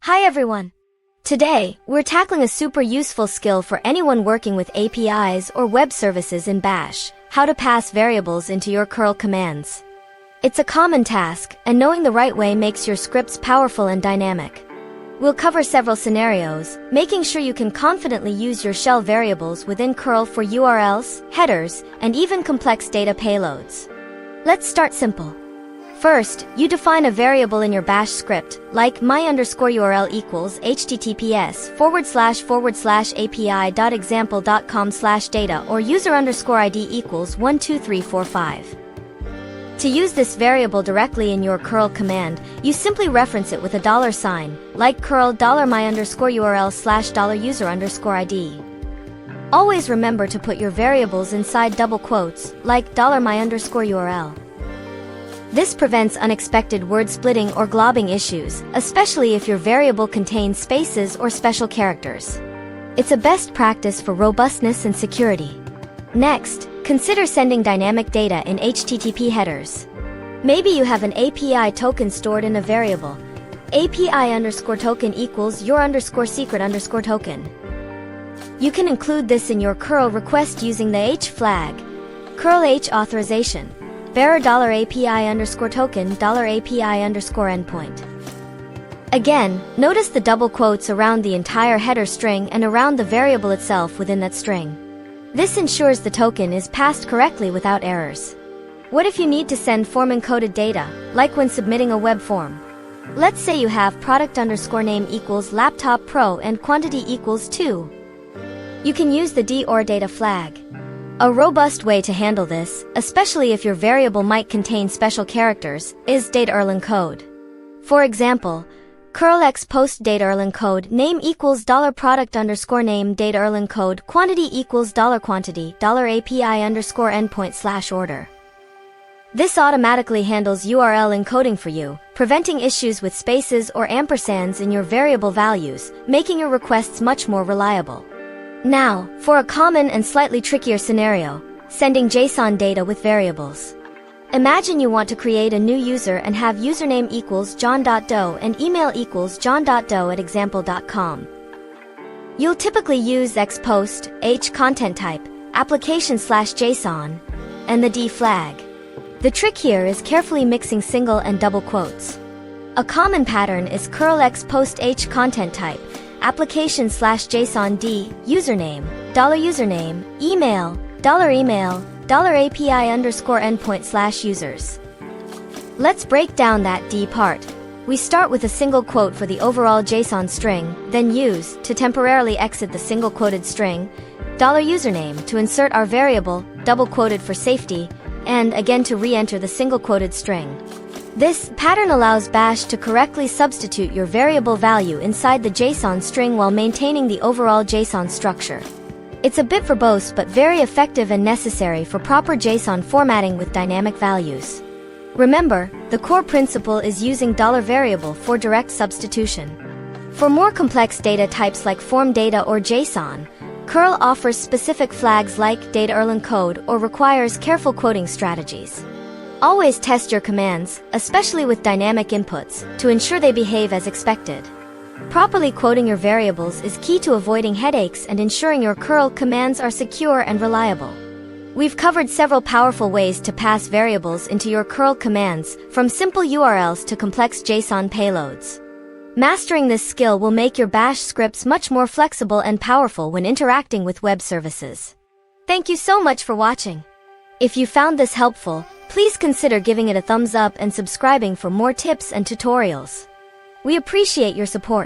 Hi everyone! Today, we're tackling a super useful skill for anyone working with APIs or web services in Bash: how to pass variables into your curl commands. It's a common task, and knowing the right way makes your scripts powerful and dynamic. We'll cover several scenarios, making sure you can confidently use your shell variables within curl for URLs, headers, and even complex data payloads. Let's start simple. First, you define a variable in your Bash script, like my_URL equals https://api.example.com/data or user_ID equals 12345. To use this variable directly in your curl command, you simply reference it with a $sign, like curl $my_URL/$user_ID. Always remember to put your variables inside double quotes, like $my_URL. This prevents unexpected word splitting or globbing issues, especially if your variable contains spaces or special characters. It's a best practice for robustness and security. Next, consider sending dynamic data in HTTP headers. Maybe you have an API token stored in a variable. API_token equals your_secret_token. You can include this in your curl request using the H flag. Curl H authorization. Bearer $API_token $API_endpoint. Again, notice the double quotes around the entire header string and around the variable itself within that string. This ensures the token is passed correctly without errors. What if you need to send form-encoded data, like when submitting a web form? Let's say you have product_name equals laptop pro and quantity equals 2. You can use the d_or_data flag. A robust way to handle this, especially if your variable might contain special characters, is data_encode. For example, curl x post data_encode name equals $product_name data_encode quantity equals $quantity $API_endpoint/order. This automatically handles URL encoding for you, preventing issues with spaces or ampersands in your variable values, making your requests much more reliable. Now, for a common and slightly trickier scenario, sending JSON data with variables. Imagine you want to create a new user and have username equals john.doe and email equals john.doe@example.com. You'll typically use xpost, h content type, application/JSON, and the d flag. The trick here is carefully mixing single and double quotes. A common pattern is curl xpost h content type, application/JSON d, username, $username, email, $email, $API_endpoint/users. Let's break down that d part. We start with a single quote for the overall JSON string, then use, to temporarily exit the single quoted string, $username to insert our variable, double quoted for safety, and again to re-enter the single quoted string. This pattern allows Bash to correctly substitute your variable value inside the JSON string while maintaining the overall JSON structure. It's a bit verbose but very effective and necessary for proper JSON formatting with dynamic values. Remember, the core principle is using $variable for direct substitution. For more complex data types like form data or JSON, curl offers specific flags like data_encode or requires careful quoting strategies. Always test your commands, especially with dynamic inputs, to ensure they behave as expected. Properly quoting your variables is key to avoiding headaches and ensuring your curl commands are secure and reliable. We've covered several powerful ways to pass variables into your curl commands, from simple URLs to complex JSON payloads. Mastering this skill will make your Bash scripts much more flexible and powerful when interacting with web services. Thank you so much for watching. If you found this helpful, please consider giving it a thumbs up and subscribing for more tips and tutorials. We appreciate your support.